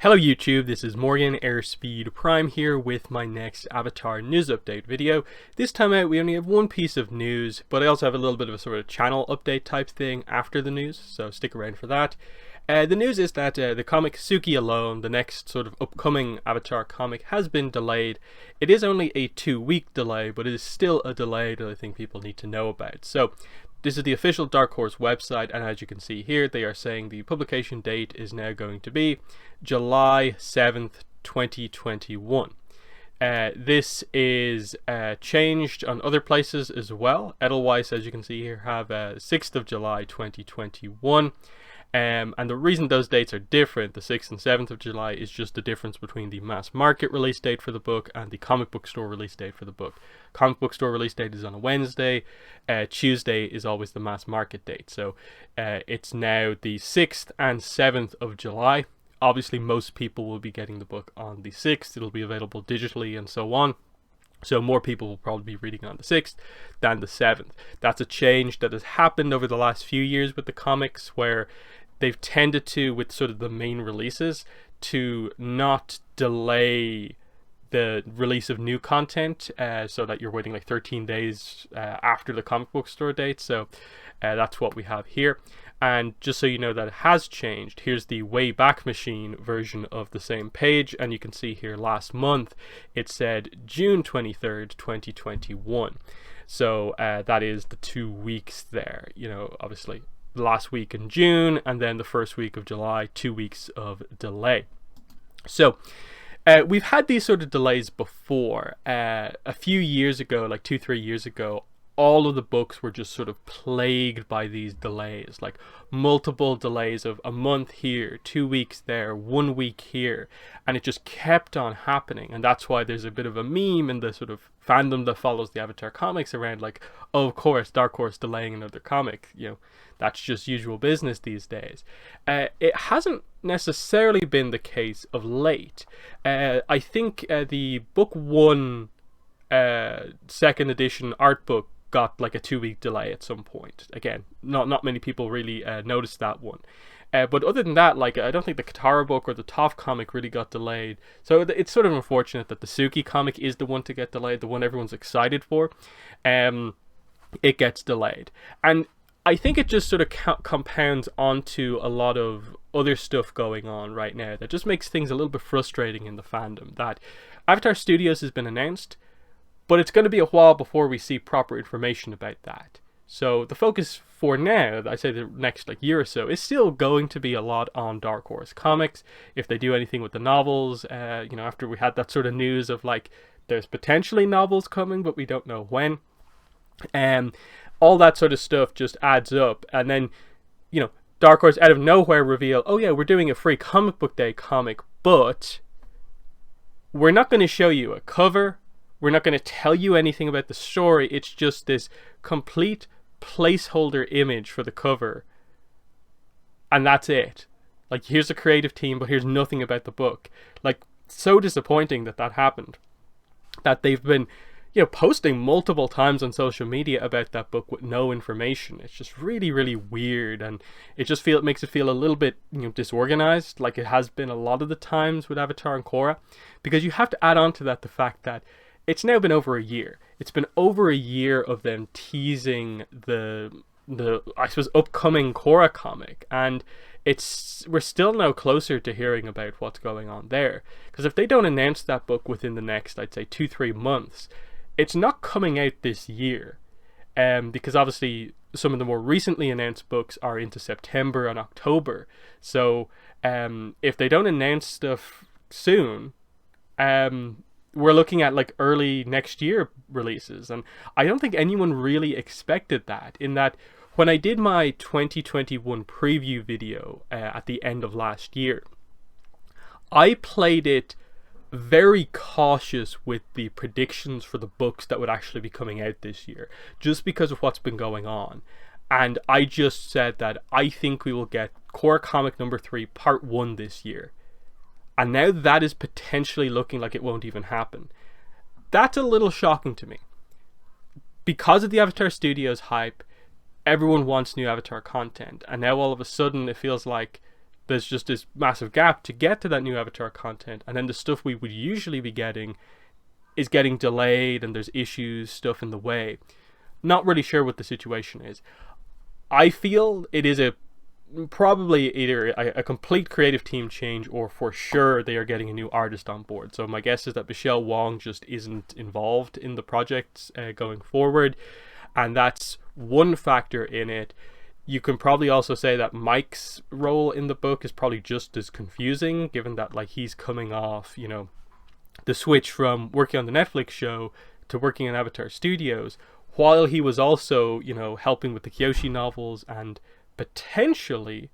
Hello YouTube, this is Morgan, AirspeedPrime here with my next Avatar news update video. This time out we only have one piece of news, but I also have a little bit of a sort of channel update type thing after the news, so stick around for that. The news is that the comic Suki Alone, the next sort of upcoming Avatar comic, has been delayed. It is only a 2-week delay, but it is still a delay that I think people need to know about. So this is the official Dark Horse website, and as you can see here, they are saying the publication date is now going to be July 7th, 2021. This is changed on other places as well. Edelweiss, as you can see here, have 6th of July 2021. And the reason those dates are different, the 6th and 7th of July, is just the difference between the mass market release date for the book and the comic book store release date for the book. Comic book store release date is on a Wednesday. Tuesday is always the mass market date. So it's now the 6th and 7th of July. Obviously, most people will be getting the book on the 6th. It'll be available digitally and so on. So more people will probably be reading on the 6th than the 7th. That's a change that has happened over the last few years with the comics, where they've tended to, with sort of the main releases, to not delay the release of new content so that you're waiting like 13 days after the comic book store date. So that's what we have here. And just so you know that it has changed, here's the Wayback Machine version of the same page, and you can see here last month it said June 23rd, 2021. So that is the 2 weeks there, you know, obviously last week in June and then the first week of July, 2 weeks of delay. So we've had these sort of delays before. A few years ago, like 2-3 years ago, all of the books were just sort of plagued by these delays, like multiple delays of a month here, 2 weeks there, 1 week here, and it just kept on happening. And that's why there's a bit of a meme in the sort of fandom that follows the Avatar comics around, like, oh, of course, Dark Horse delaying another comic, you know, that's just usual business these days. It hasn't necessarily been the case of late. I think the book 1 second edition art book got like a 2-week delay at some point. Again, not many people really noticed that one. But other than that, like, I don't think the Katara book or the Toph comic really got delayed. So it's sort of unfortunate that the Suki comic is the one to get delayed, the one everyone's excited for. It gets delayed. And I think it just sort of compounds onto a lot of other stuff going on right now that just makes things a little bit frustrating in the fandom. That Avatar Studios has been announced, but it's going to be a while before we see proper information about that. So the focus for now, I say the next like year or so, is still going to be a lot on Dark Horse Comics. If they do anything with the novels, you know, after we had that sort of news of like, there's potentially novels coming, but we don't know when. All that sort of stuff just adds up. And then, you know, Dark Horse out of nowhere reveal, oh yeah, we're doing a free comic book day comic, but we're not going to show you a cover. We're not going to tell you anything about the story. It's just this complete placeholder image for the cover. And that's it. Like, here's a creative team, but here's nothing about the book. Like, so disappointing that that happened. That they've been, you know, posting multiple times on social media about that book with no information. It's just really, really weird. And it makes it feel a little bit, you know, disorganized, like it has been a lot of the times with Avatar and Korra. Because you have to add on to that the fact that it's now been over a year. It's been over a year of them teasing the I suppose upcoming Korra comic, and we're still now closer to hearing about what's going on there. Because if they don't announce that book within the next, I'd say 2-3 months, it's not coming out this year. Because obviously some of the more recently announced books are into September and October. So if they don't announce stuff soon, we're looking at like early next year releases. And I don't think anyone really expected that, in that when I did my 2021 preview video at the end of last year, I played it very cautious with the predictions for the books that would actually be coming out this year, just because of what's been going on. And I just said that I think we will get Korra comic number 3 part 1 this year. And now that is potentially looking like it won't even happen. That's a little shocking to me. Because of the Avatar Studios hype, everyone wants new Avatar content. And now all of a sudden it feels like there's just this massive gap to get to that new Avatar content, and then the stuff we would usually be getting is getting delayed, and there's issues, stuff in the way. Not really sure what the situation is. I feel it is probably either a complete creative team change, or for sure they are getting a new artist on board. So my guess is that Michelle Wong just isn't involved in the project going forward, and that's one factor in it. You can probably also say that Mike's role in the book is probably just as confusing, given that like he's coming off, the switch from working on the Netflix show to working in Avatar Studios, while he was also, helping with the Kyoshi novels and potentially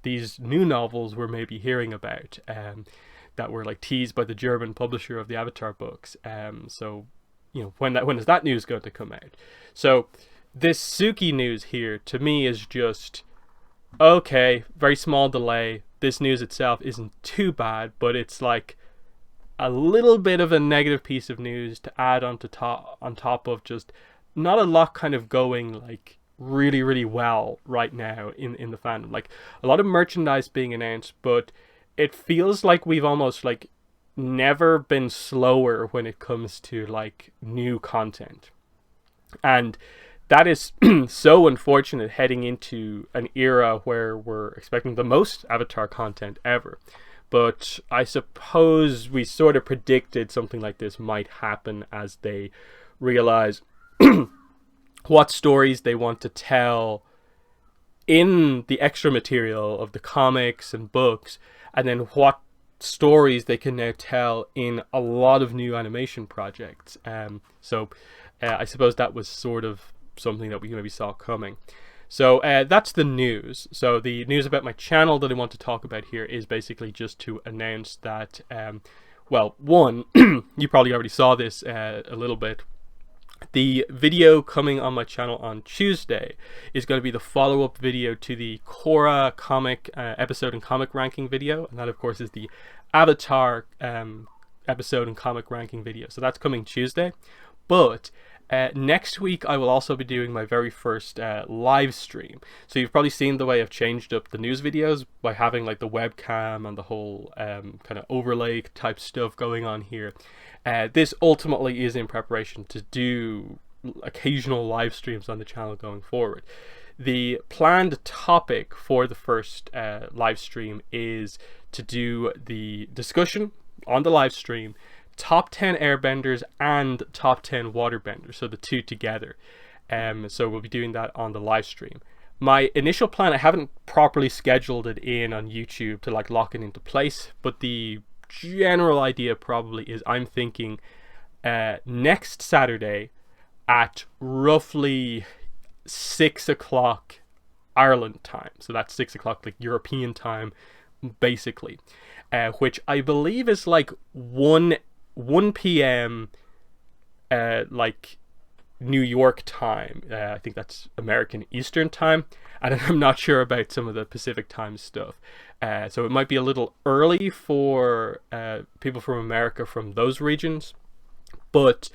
these new novels we're maybe hearing about, that were like teased by the German publisher of the Avatar books. So, when is that news going to come out? So this Suki news here to me is just okay, very small delay. This news itself isn't too bad, but it's like a little bit of a negative piece of news to add on top of just not a lot kind of going like really, really well right now in the fandom. Like a lot of merchandise being announced, but it feels like we've almost like never been slower when it comes to like new content. And that is so unfortunate heading into an era where we're expecting the most Avatar content ever. But I suppose we sort of predicted something like this might happen as they realize what stories they want to tell in the extra material of the comics and books, and then what stories they can now tell in a lot of new animation projects. So I suppose that was sort of something that we maybe saw coming. So that's the news. So the news about my channel that I want to talk about here is basically just to announce that, one, you probably already saw this a little bit. The video coming on my channel on Tuesday is going to be the follow-up video to the Korra comic episode and comic ranking video, and that of course is the Avatar episode and comic ranking video. So that's coming Tuesday. But next week I will also be doing my very first live stream. So you've probably seen the way I've changed up the news videos by having like the webcam and the whole kind of overlay type stuff going on here. This ultimately is in preparation to do occasional live streams on the channel going forward. The planned topic for the first live stream is to do the discussion on the live stream, top 10 airbenders and top 10 waterbenders, so the two together. So we'll be doing that on the live stream. My initial plan, I haven't properly scheduled it in on YouTube to like lock it into place, but the general idea probably is I'm thinking next Saturday at roughly 6 o'clock Ireland time. So that's 6 o'clock like European time basically, which I believe is like 1 p.m. Like New York time. I think that's American Eastern time, and I'm not sure about some of the Pacific time stuff. So it might be a little early for people from America from those regions, but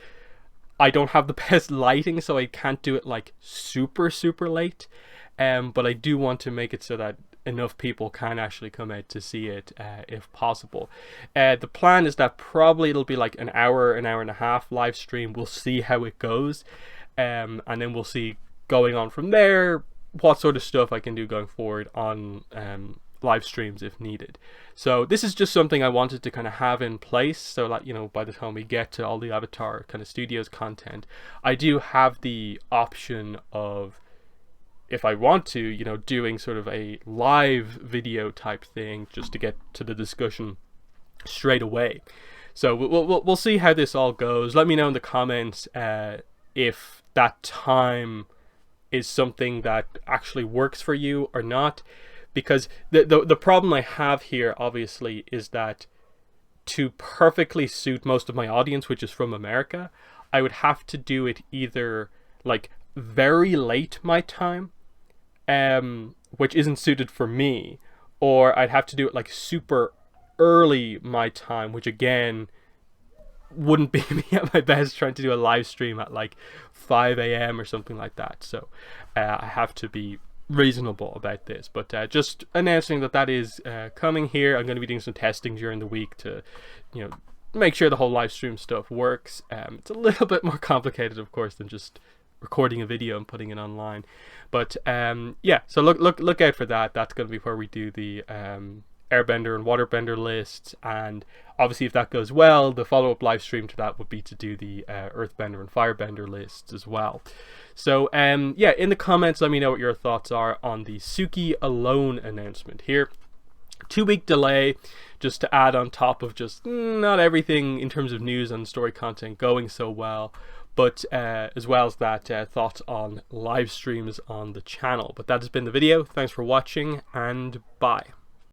I don't have the best lighting, so I can't do it like super late. But I do want to make it so that enough people can actually come out to see it if possible. The plan is that probably it'll be like an hour and a half live stream. We'll see how it goes, and then we'll see going on from there what sort of stuff I can do going forward on live streams if needed. So this is just something I wanted to kind of have in place so that, by the time we get to all the Avatar kind of studios content, I do have the option of, if I want to, doing sort of a live video type thing just to get to the discussion straight away. So we'll see how this all goes. Let me know in the comments if that time is something that actually works for you or not. Because the problem I have here, obviously, is that to perfectly suit most of my audience, which is from America, I would have to do it either like very late my time, which isn't suited for me, or I'd have to do it like super early my time, which again wouldn't be me at my best trying to do a live stream at like 5 a.m. or something like that. So I have to be reasonable about this, but just announcing that that is coming here. I'm going to be doing some testing during the week to, make sure the whole live stream stuff works. It's a little bit more complicated, of course, than just recording a video and putting it online, but yeah, so look out for that. That's going to be where we do the airbender and waterbender lists, and obviously if that goes well, the follow-up live stream to that would be to do the earthbender and firebender lists as well. So yeah, in the comments let me know what your thoughts are on the Suki alone announcement here. 2-week delay, just to add on top of just not everything in terms of news and story content going so well, but as well as that, thoughts on live streams on the channel. But that has been the video. Thanks for watching, and bye.